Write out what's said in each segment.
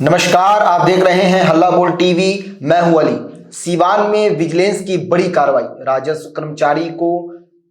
नमस्कार, आप देख रहे हैं हल्ला बोल टीवी। मैं हूं अली। सीवान में विजिलेंस की बड़ी कार्रवाई, राजस्व कर्मचारी को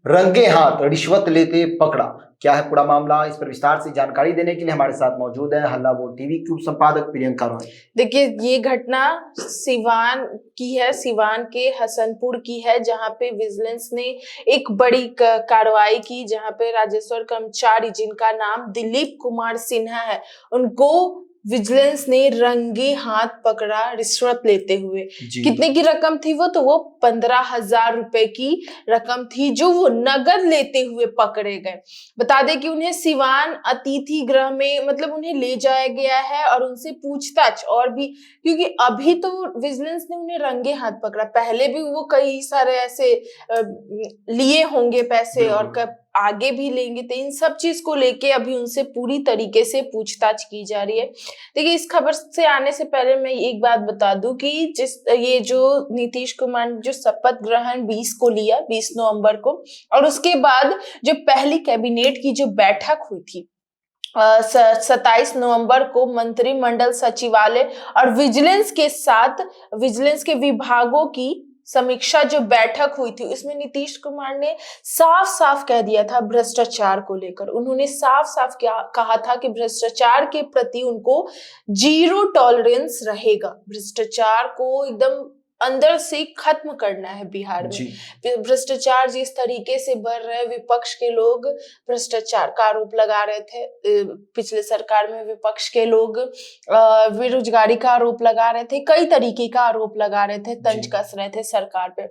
रंगे हाथ रिश्वत लेते पकड़ा। क्या है पूरा मामला, इस पर विस्तार से जानकारी देने के लिए हमारे साथ मौजूद है हल्ला बोल टीवी की उप संपादक प्रियंका रॉय। देखिए, ये घटना सिवान की है, सिवान के हसनपुर की है, जहां पे विजिलेंस ने एक बड़ी कार्रवाई की, जहां पे राजस्व कर्मचारी जिनका नाम दिलीप कुमार सिन्हा है, उनको विजिलेंस ने रंगे हाथ पकड़ा रिश्वत लेते हुए। कितने की रकम थी वो? तो वो 15,000 रुपए की रकम थी जो वो नगद लेते हुए पकड़े गए। बता दें कि उन्हें सिवान अतिथि गृह में उन्हें ले जाया गया है और उनसे पूछताछ और भी, क्योंकि अभी तो विजिलेंस ने उन्हें रंगे हाथ पकड़ा, पहले भी वो कई सारे ऐसे लिए होंगे पैसे और कब आगे भी लेंगे, तो इन सब चीज को लेके अभी उनसे पूरी तरीके से पूछताछ की जा रही है। देखिए, इस खबर से आने से पहले मैं एक बात बता दूं कि ये जो नीतीश कुमार ने जो शपथ ग्रहण 20 को लिया, 20 नवंबर को, और उसके बाद जो पहली कैबिनेट की जो बैठक हुई थी 27 नवंबर को, मंत्रिमंडल सचिवालय और विजिलेंस के साथ विजिलेंस के विभागों की समीक्षा जो बैठक हुई थी, उसमें नीतीश कुमार ने साफ साफ कह दिया था भ्रष्टाचार को लेकर। उन्होंने साफ साफ कहा था कि भ्रष्टाचार के प्रति उनको जीरो टॉलरेंस रहेगा। भ्रष्टाचार को एकदम अंदर से खत्म करना है बिहार में। भ्रष्टाचार जिस तरीके से बढ़ रहे हैं, विपक्ष के लोग भ्रष्टाचार का आरोप लगा रहे थे, पिछले सरकार में विपक्ष के लोग बेरोजगारी का आरोप लगा रहे थे, कई तरीके का आरोप लगा रहे थे, तंज कस रहे थे सरकार पे।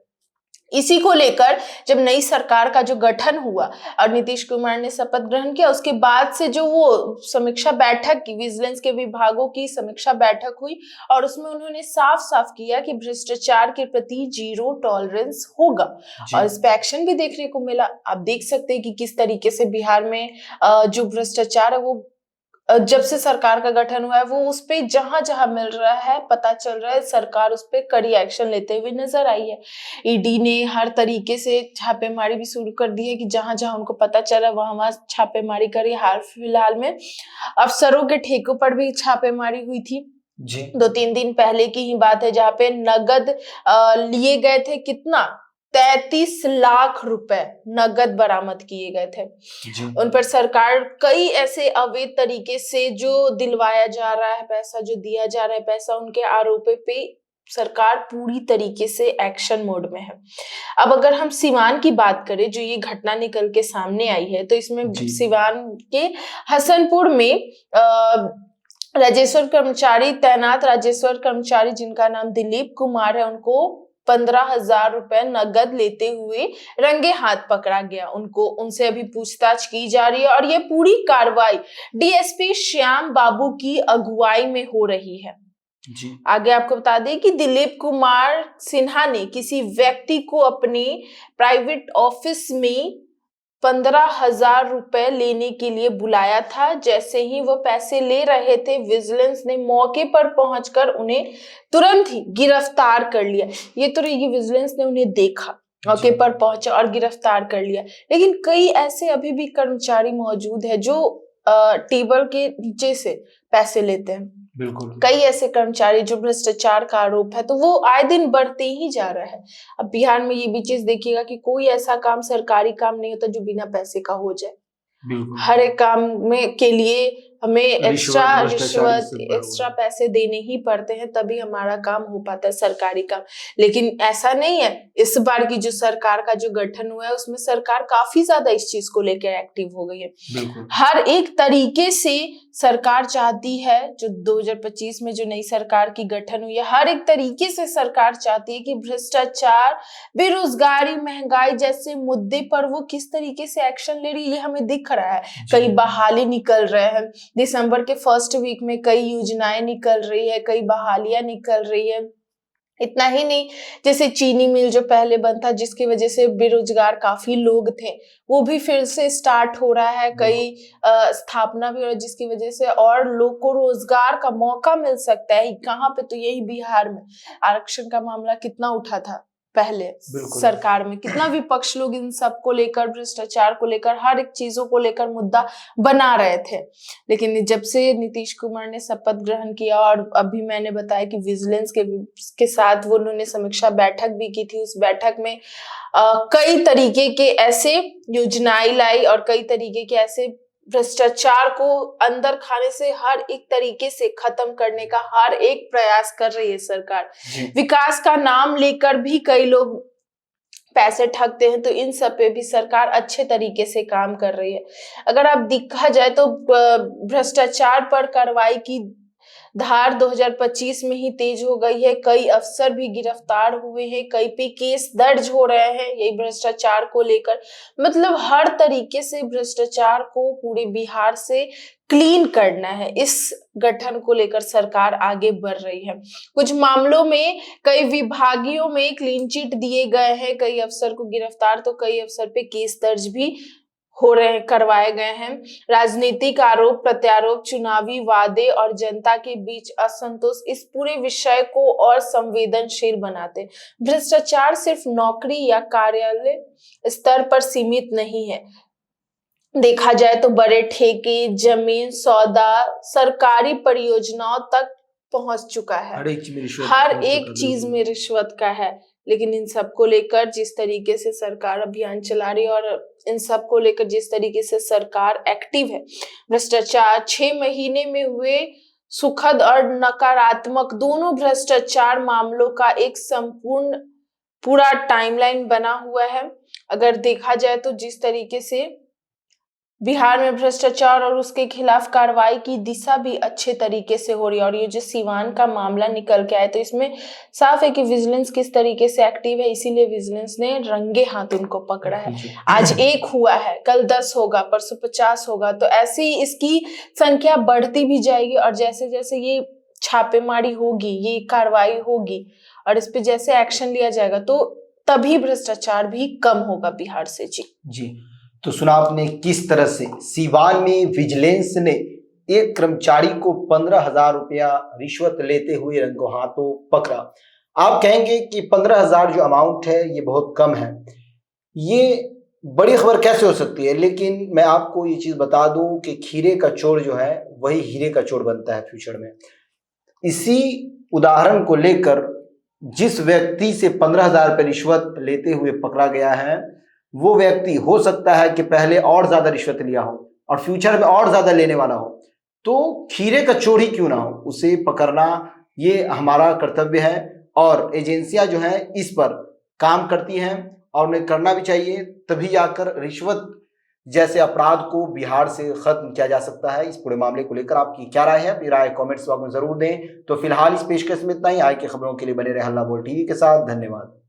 इसी को लेकर जब नई सरकार का जो गठन हुआ और नीतीश कुमार ने शपथ ग्रहण किया, उसके बाद से जो वो समीक्षा बैठक की, विजिलेंस के विभागों की समीक्षा बैठक हुई, और उसमें उन्होंने साफ साफ किया कि भ्रष्टाचार के प्रति जीरो टॉलरेंस होगा और इस पे एक्शन भी देखने को मिला। आप देख सकते हैं कि किस तरीके से बिहार में जो भ्रष्टाचार है वो जब से सरकार का गठन हुआ है, वो उस पे जहां जहां मिल रहा है, पता चल रहा है, सरकार उस पे कड़ी एक्शन लेते हुए नजर आई है। ईडी ने हर तरीके से छापेमारी भी शुरू कर दी है कि जहां जहां उनको पता चला वहां वहां छापेमारी करी। हाल फिलहाल में अफसरों के ठेकों पर भी छापेमारी हुई थी। 2-3 दिन पहले की ही बात है, जहां पे नगद लिए गए थे, कितना 33 लाख रुपए नगद बरामद किए गए थे। उन पर सरकार कई ऐसे अवैध तरीके से जो दिलवाया जा रहा है पैसा, जो दिया जा रहा है पैसा, उनके आरोपों पे सरकार पूरी तरीके से एक्शन मोड में है। अब अगर हम सिवान की बात करें, जो ये घटना निकल के सामने आई है, तो इसमें सिवान के हसनपुर में राजस्व कर्मचारी, तैनात राजस्व कर्मचारी जिनका नाम दिलीप कुमार है, उनको 15,000 रुपए नगद लेते हुए रंगे हाथ पकड़ा गया। उनसे अभी पूछताछ की जा रही है और ये पूरी कार्रवाई डीएसपी श्याम बाबू की अगुवाई में हो रही है। आगे आपको बता दें कि दिलीप कुमार सिन्हा ने किसी व्यक्ति को अपने प्राइवेट ऑफिस में 15,000 रुपए लेने के लिए बुलाया था। जैसे ही वो पैसे ले रहे थे, विजिलेंस ने मौके पर पहुंचकर उन्हें तुरंत ही गिरफ्तार कर लिया। ये विजिलेंस ने उन्हें देखा, मौके पर पहुंचा और गिरफ्तार कर लिया। लेकिन कई ऐसे अभी भी कर्मचारी मौजूद है जो टेबल के नीचे से पैसे लेते हैं। बिल्कुल, कई ऐसे कर्मचारी जो भ्रष्टाचार का आरोप है, तो वो आए दिन बढ़ते ही जा रहा है। अब बिहार में ये भी चीज देखिएगा कि कोई ऐसा काम, सरकारी काम नहीं होता जो बिना पैसे का हो जाए। हर एक काम में के लिए हमें एक्स्ट्रा रिश्वत, एक्स्ट्रा पैसे देने ही पड़ते हैं, तभी हमारा काम हो पाता है, सरकारी काम। लेकिन ऐसा नहीं है। इस बार की जो सरकार का जो गठन हुआ है, उसमें सरकार काफी ज्यादा इस चीज को लेकर एक्टिव हो गई है। हर एक तरीके से सरकार चाहती है, जो 2025 में जो नई सरकार की गठन हुई है, हर एक तरीके से सरकार चाहती है कि भ्रष्टाचार, बेरोजगारी, महंगाई जैसे मुद्दे पर वो किस तरीके से एक्शन ले रही है, ये हमें दिख रहा है। कई बहाली निकल रहे हैं, दिसंबर के फर्स्ट वीक में कई योजनाएं निकल रही है, कई बहालियां निकल रही है। इतना ही नहीं, जैसे चीनी मिल जो पहले बंद था, जिसकी वजह से बेरोजगार काफी लोग थे, वो भी फिर से स्टार्ट हो रहा है। कई स्थापना भी हो रहा है, जिसकी वजह से और लोग को रोजगार का मौका मिल सकता है। कहाँ पे? तो यही बिहार में आरक्षण का मामला कितना उठा था, पहले बिल्कुल। सरकार में कितना विपक्ष लोग इन सब को लेकर, भ्रष्टाचार को लेकर, हर एक चीजों को लेकर मुद्दा बना रहे थे। लेकिन जब से नीतीश कुमार ने शपथ ग्रहण किया और अभी मैंने बताया कि विजिलेंस के साथ वो उन्होंने समीक्षा बैठक भी की थी, उस बैठक में कई तरीके के ऐसे योजनाएं लाई और कई तरीके के ऐसे भ्रष्टाचार को अंदर खाने से हर एक तरीके से खत्म करने का हर एक प्रयास कर रही है सरकार। विकास का नाम लेकर भी कई लोग पैसे ठगते हैं, तो इन सब पे भी सरकार अच्छे तरीके से काम कर रही है। अगर आप देखा जाए तो भ्रष्टाचार पर कार्रवाई की धार 2025 में ही तेज हो गई है। कई अफसर भी गिरफ्तार हुए हैं, कई पे केस दर्ज हो रहे हैं यही भ्रष्टाचार को लेकर। मतलब हर तरीके से भ्रष्टाचार को पूरे बिहार से क्लीन करना है, इस गठन को लेकर सरकार आगे बढ़ रही है। कुछ मामलों में कई विभागीयों में क्लीन चिट दिए गए हैं, कई अफसर को गिरफ्तार तो कई अफसर पे केस दर्ज भी हो रहे हैं, करवाए गए हैं। राजनीतिक आरोप प्रत्यारोप, चुनावी वादे और जनता के बीच असंतोष इस पूरे विषय को और संवेदनशील बनाते हैं। भ्रष्टाचार सिर्फ नौकरी या कार्यालय स्तर पर सीमित नहीं है। देखा जाए तो बड़े ठेके, जमीन सौदा, सरकारी परियोजनाओं तक पहुंच चुका है। हर एक चीज में रिश्वत का है। लेकिन इन सब को लेकर जिस तरीके से सरकार अभियान चला रही है और इन सब को लेकर जिस तरीके से सरकार एक्टिव है, भ्रष्टाचार 6 महीने में हुए सुखद और नकारात्मक दोनों भ्रष्टाचार मामलों का एक संपूर्ण पूरा टाइमलाइन बना हुआ है। अगर देखा जाए तो जिस तरीके से बिहार में भ्रष्टाचार और उसके खिलाफ कार्रवाई की दिशा भी अच्छे तरीके से हो रही है। और ये जो सिवान का मामला निकल के आया तो इसमें साफ है कि विजिलेंस किस तरीके से एक्टिव है, इसीलिए विजिलेंस ने रंगे हाथ उनको पकड़ा है। आज 1 हुआ है, कल 10 होगा, परसों 50 होगा, तो ऐसे ही इसकी संख्या बढ़ती भी जाएगी। और जैसे जैसे ये छापेमारी होगी, ये कार्रवाई होगी और इस पे जैसे एक्शन लिया जाएगा तो तभी भ्रष्टाचार भी कम होगा बिहार से। जी तो सुना आपने किस तरह से सिवान में विजिलेंस ने एक कर्मचारी को 15,000 रुपया रिश्वत लेते हुए रंगों हाथों पकड़ा। आप कहेंगे कि 15,000 जो अमाउंट है ये बहुत कम है, ये बड़ी खबर कैसे हो सकती है? लेकिन मैं आपको ये चीज बता दूं कि खीरे का चोर जो है वही हीरे का चोर बनता है फ्यूचर में। इसी उदाहरण को लेकर जिस व्यक्ति से 15,000 रुपये रिश्वत लेते हुए पकड़ा गया है, वो व्यक्ति हो सकता है कि पहले और ज्यादा रिश्वत लिया हो और फ्यूचर में और ज्यादा लेने वाला हो। तो खीरे का चोर ही क्यों ना हो, उसे पकड़ना ये हमारा कर्तव्य है और एजेंसियां जो हैं इस पर काम करती हैं और उन्हें करना भी चाहिए। तभी जाकर रिश्वत जैसे अपराध को बिहार से खत्म किया जा सकता है। इस पूरे मामले को लेकर आपकी क्या राय है? अपनी राय कमेंट्स बॉक्स में जरूर दें। तो फिलहाल इस पेशकश में इतना ही। आगे की खबरों के लिए बने रहे हल्ला बोल टीवी के साथ। धन्यवाद।